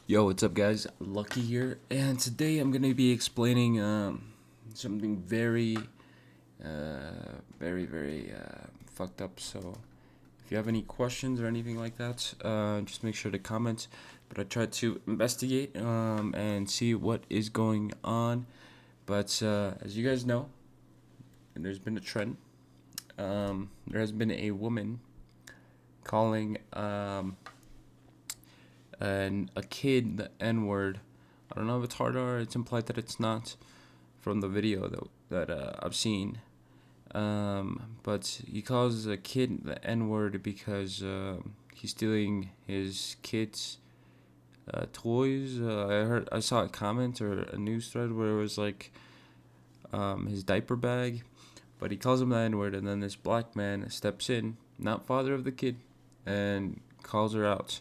Yo, what's up, guys? LuhKey here, and today I'm gonna be explaining something very fucked up. So, if you have any questions or anything like that, just make sure to comment. But I tried to investigate and see what is going on. But as you guys know, and there's been a trend. There has been a woman calling a kid the N word. I don't know if it's hard or it's implied that it's not from the video that I've seen. But he calls a kid the N word because he's stealing his kids' toys. I saw a comment or a news thread where it was like his diaper bag, but he calls him the N word, and then this black man steps in, not father of the kid, and calls her out.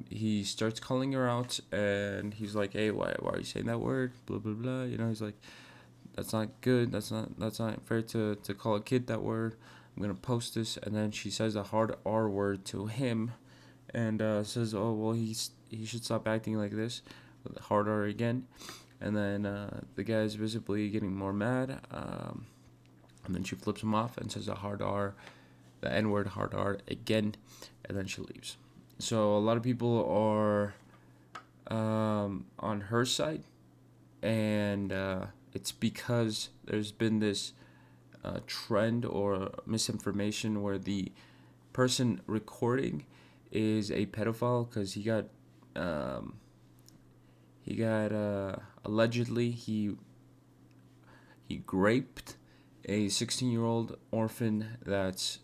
He starts calling her out, and he's like, "Hey, why are you saying that word? Blah blah blah." He's like, "That's not good. That's not fair to call a kid that word. I'm gonna post this." And then she says a hard R word to him, and says, "Oh well, he should stop acting like this." With a hard R again, and then the guy's visibly getting more mad. And then she flips him off and says a hard R, the N word, hard R again, and then she leaves. So a lot of people are on her side, and it's because there's been this trend or misinformation where the person recording is a pedophile because allegedly he raped a 16-year-old orphan that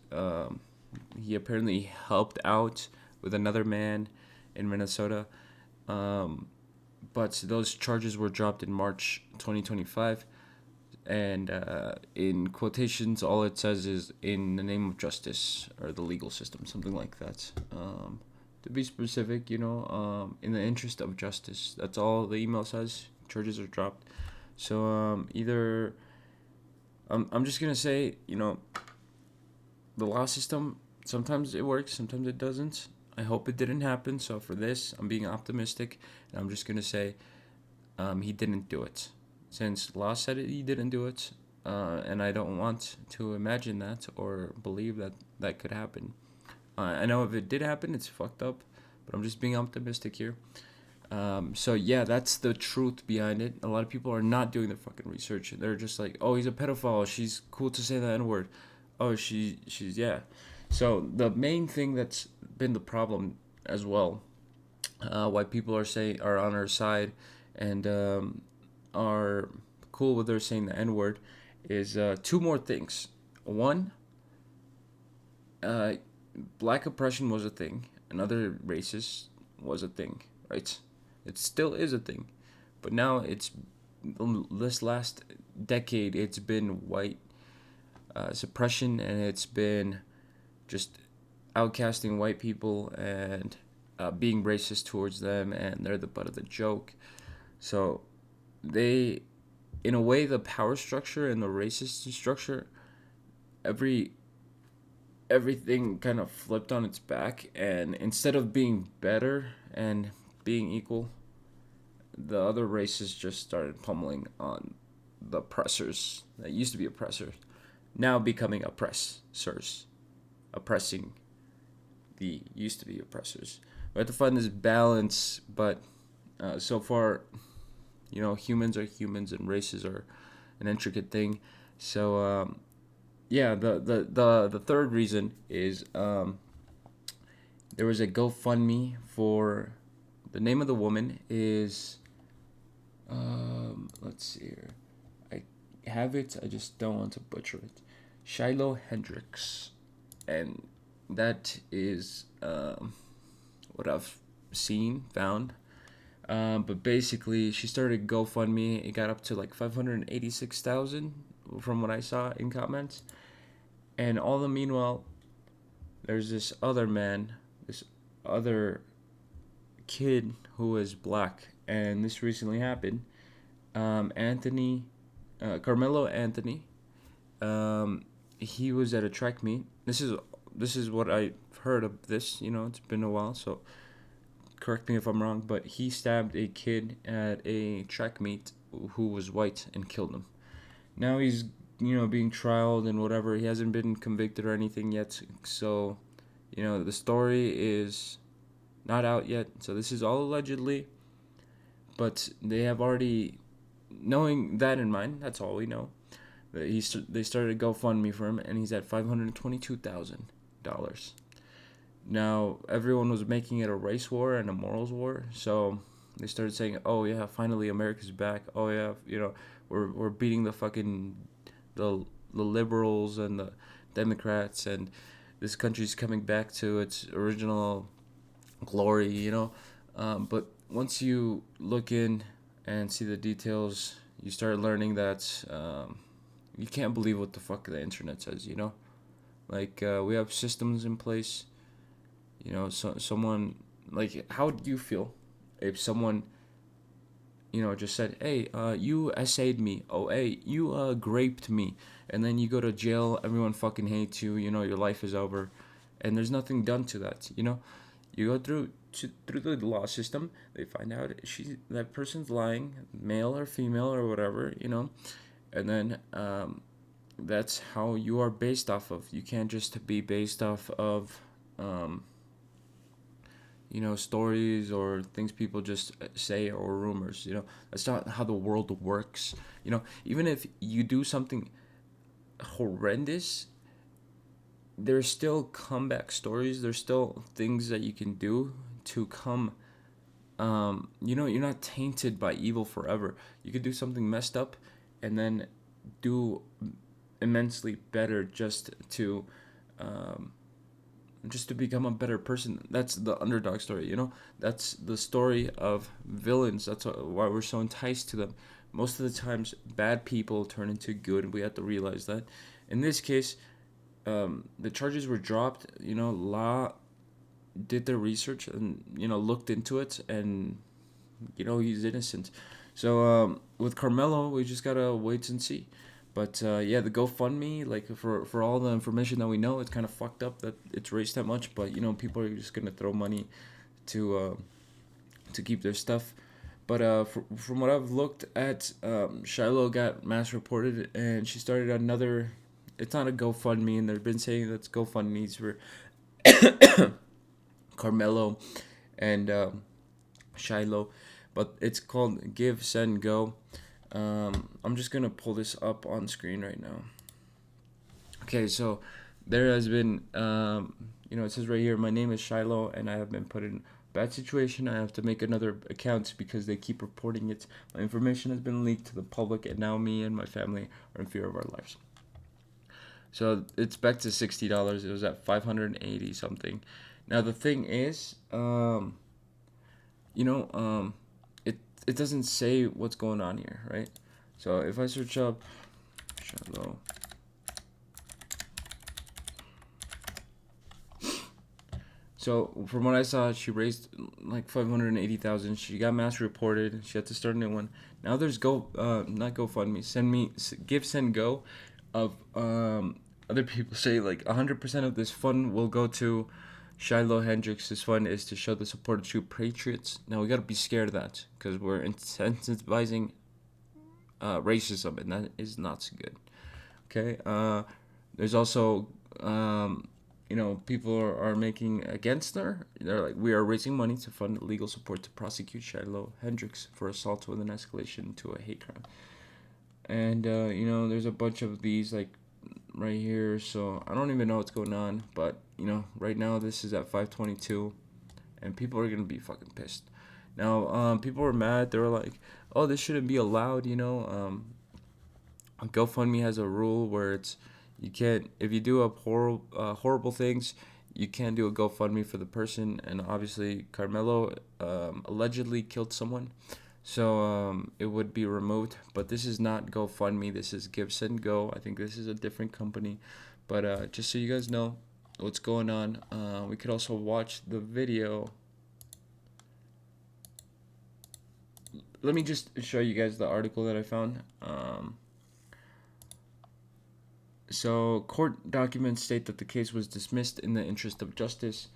he apparently helped out with another man in Minnesota. But those charges were dropped in March 2025. And in quotations, all it says is "in the name of justice" or the legal system, something like that. To be specific, in the interest of justice. That's all the email says. Charges are dropped. So either I'm just gonna say, the law system, sometimes it works, sometimes it doesn't. I hope it didn't happen. So for this, I'm being optimistic, and I'm just gonna say he didn't do it. Since law said it, he didn't do it, and I don't want to imagine that or believe that that could happen. I know if it did happen, it's fucked up, but I'm just being optimistic here. So yeah, that's the truth behind it. A lot of people are not doing their fucking research. They're just like, oh, he's a pedophile. She's cool to say the N word. Oh, she's yeah. So the main thing that's been the problem as well, why people are on her side, and are cool with her saying the N word, is two more things. One, uh, black oppression was a thing, and other races was a thing, right? It still is a thing, but now this last decade it's been white suppression, and it's been just outcasting white people and being racist towards them, and they're the butt of the joke. So they, in a way, the power structure and the racist structure, everything kind of flipped on its back, and instead of being better and being equal, the other races just started pummeling on the oppressors that used to be oppressors, now becoming oppressors, oppressing the used to be oppressors. We have to find this balance, but so far, humans are humans and races are an intricate thing. So yeah, the third reason is there was a GoFundMe for, the name of the woman is let's see here, I have it, I just don't want to butcher it. Shiloh Hendricks, and that is what I've found. But basically, she started GoFundMe. It got up to like 586,000 from what I saw in comments. And all the meanwhile, there's this other man, this other kid who is black, and this recently happened. Karmelo Anthony. He was at a track meet. This is what I heard of this. It's been a while. So correct me if I'm wrong, but he stabbed a kid at a track meet who was white and killed him. Now he's, being trialed and whatever. He hasn't been convicted or anything yet. So, the story is not out yet. So this is all allegedly. But they have already, knowing that in mind, that's all we know. They started a GoFundMe for him, and he's at $522,000. Now, everyone was making it a race war and a morals war, so they started saying, "Oh yeah, finally America's back. Oh yeah, we're beating the fucking the liberals and the Democrats, and this country's coming back to its original glory." But once you look in and see the details, you start learning that you can't believe what the fuck the internet says. Like we have systems in place. So someone, like, how do you feel if someone, just said, "Hey, you essayed me. Oh, hey, you graped me," and then you go to jail. Everyone fucking hates you. Your life is over, and there's nothing done to that. You go through the law system. They find out that person's lying, male or female or whatever. And then that's how you are based off of. You can't just be based off of. Stories or things people just say or rumors. That's not how the world works. Even if you do something horrendous, there's still comeback stories. There's still things that you can do to come. You're not tainted by evil forever. You could do something messed up and then do immensely better just to become a better person. That's the underdog story. That's the story of villains. That's why we're so enticed to them. Most of the times, bad people turn into good. We have to realize that. In this case, the charges were dropped. Law did their research and looked into it, and he's innocent. So with Karmelo, we just gotta wait and see. But yeah, the GoFundMe, like for all the information that we know, it's kind of fucked up that it's raised that much. But people are just gonna throw money to keep their stuff. But from what I've looked at, Shiloh got mass reported, and she started another. It's not a GoFundMe, and they've been saying that's GoFundMe's for Karmelo and Shiloh, but it's called Give, Send, Go. I'm just gonna pull this up on screen right now. Okay, so there has been, it says right here, "My name is Shiloh, and I have been put in a bad situation. I have to make another account because they keep reporting it. My information has been leaked to the public, and now me and my family are in fear of our lives." So it's back to $60. It was at 580 something. Now the thing is, it doesn't say what's going on here, right? So if I search up Shiloh, so from what I saw, she raised like 580,000. She got mass reported. She had to start a new one. Now there's not GoFundMe, Give, Send, Go, of other people say like 100% of this fund will go to Shiloh Hendricks. This fund is to show the support of true patriots. Now we gotta be scared of that because we're incentivizing racism, and that is not good. Okay. There's also people are making against her. They're like, "We are raising money to fund legal support to prosecute Shiloh Hendricks for assault with an escalation to a hate crime." And there's a bunch of these like right here. So I don't even know what's going on, but right now this is at 522, and people are gonna be fucking pissed. Now, people were mad. They were like, "Oh, this shouldn't be allowed." GoFundMe has a rule where you can't, if you do horrible things, you can't do a GoFundMe for the person. And obviously, Karmelo allegedly killed someone, so it would be removed. But this is not GoFundMe. This is Give, Send, Go. I think this is a different company. But just so you guys know what's going on, we could also watch the video. Let me just show you guys the article that I found. So, court documents state that the case was dismissed in the interest of justice.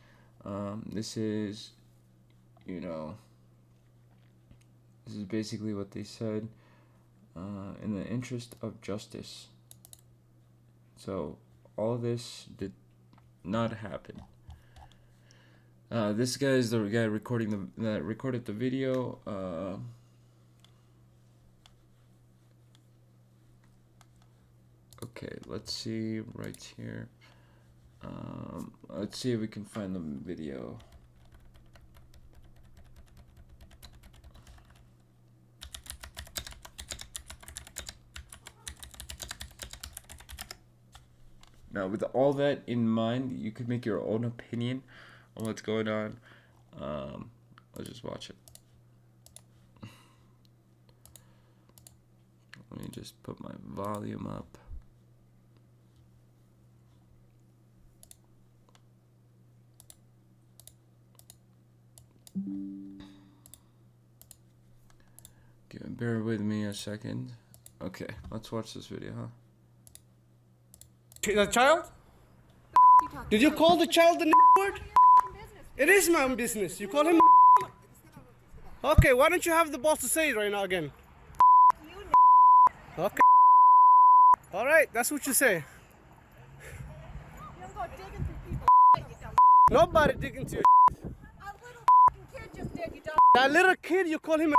This is, you know, this is basically what they said. In the interest of justice. So all this did not happen. This guy is the guy that recorded the video. Okay, let's see right here. Let's see if we can find the video. Now, with all that in mind, you could make your own opinion on what's going on. Let's just watch it. Let me just put my volume up. Okay, bear with me a second. Okay, let's watch this video, huh? The child? Did you call the child the word? It is my own business. You call him. Okay, why don't you have the balls to say it right now again? Okay. All right, that's what you say. Nobody digging to your. A little kid just did, you dumb. That little kid, you call him a.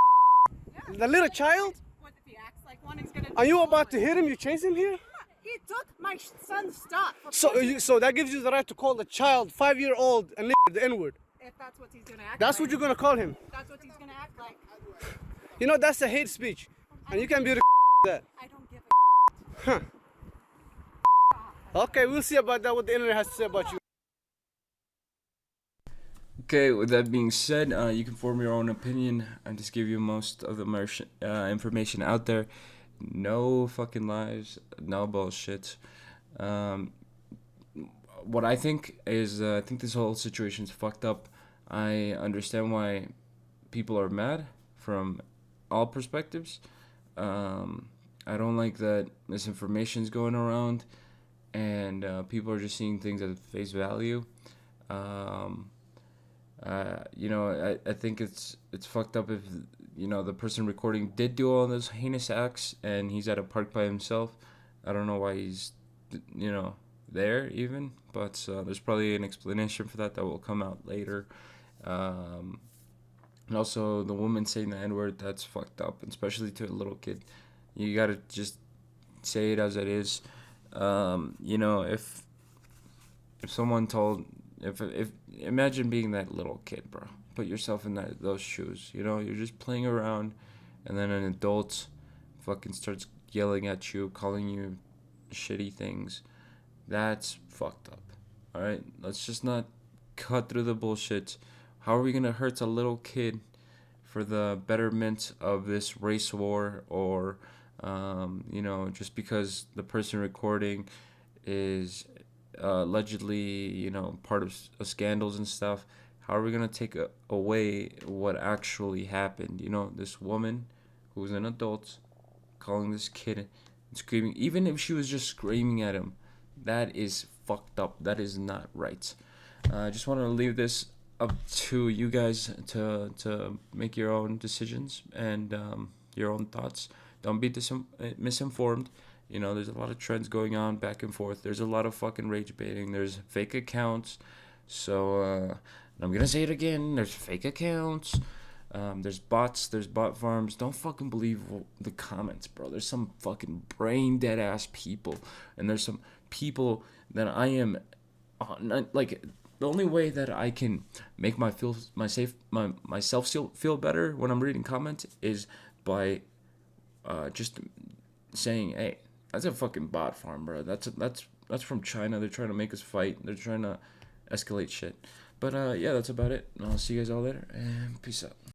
Yeah. The little child? What if he acts like one, he's gonna. Are you about to hit him? You chase him here? He took my son's stuff. So that gives you the right to call the child 5-year-old and the N-word. If that's what he's gonna act That's like. what you're gonna call him. That's what he's gonna act like. You know that's a hate speech, and you can be that. I don't give a. Huh. Okay, we'll see about that. What the internet has to say about you. Okay, with that being said, you can form your own opinion. I just give you most of the information out there. No fucking lies, no bullshit. What I think is, I think this whole situation's fucked up. I understand why people are mad from all perspectives. I don't like that misinformation's going around, and people are just seeing things at face value. You know, I think it's fucked up if, you know, the person recording did do all those heinous acts and he's at a park by himself. I don't know why he's, you know, there even, but there's probably an explanation for that will come out later. And also the woman saying the N-word, that's fucked up, especially to a little kid. You gotta just say it as it is. You know, if someone told, if imagine being that little kid, bro. Put yourself in those shoes. You know, you're just playing around, and then an adult fucking starts yelling at you, calling you shitty things. That's fucked up. All right, let's just not cut through the bullshit. How are we gonna hurt a little kid for the betterment of this race war, or you know, just because the person recording is allegedly, you know, part of scandals and stuff? How are we gonna take away what actually happened? You know, this woman who's an adult calling this kid and screaming, even if she was just screaming at him, that is fucked up. That is not right. I just want to leave this up to you guys to make your own decisions and your own thoughts. Don't be misinformed. You know, there's a lot of trends going on back and forth. There's a lot of fucking rage baiting. There's fake accounts. So, I'm going to say it again. There's fake accounts. There's bots. There's bot farms. Don't fucking believe the comments, bro. There's some fucking brain dead ass people. And there's some people that I am, like, the only way that I can make myself feel better when I'm reading comments is by just saying, hey, that's a fucking bot farm, bro. That's from China. They're trying to make us fight. They're trying to escalate shit. But yeah, that's about it. I'll see you guys all later, and peace out.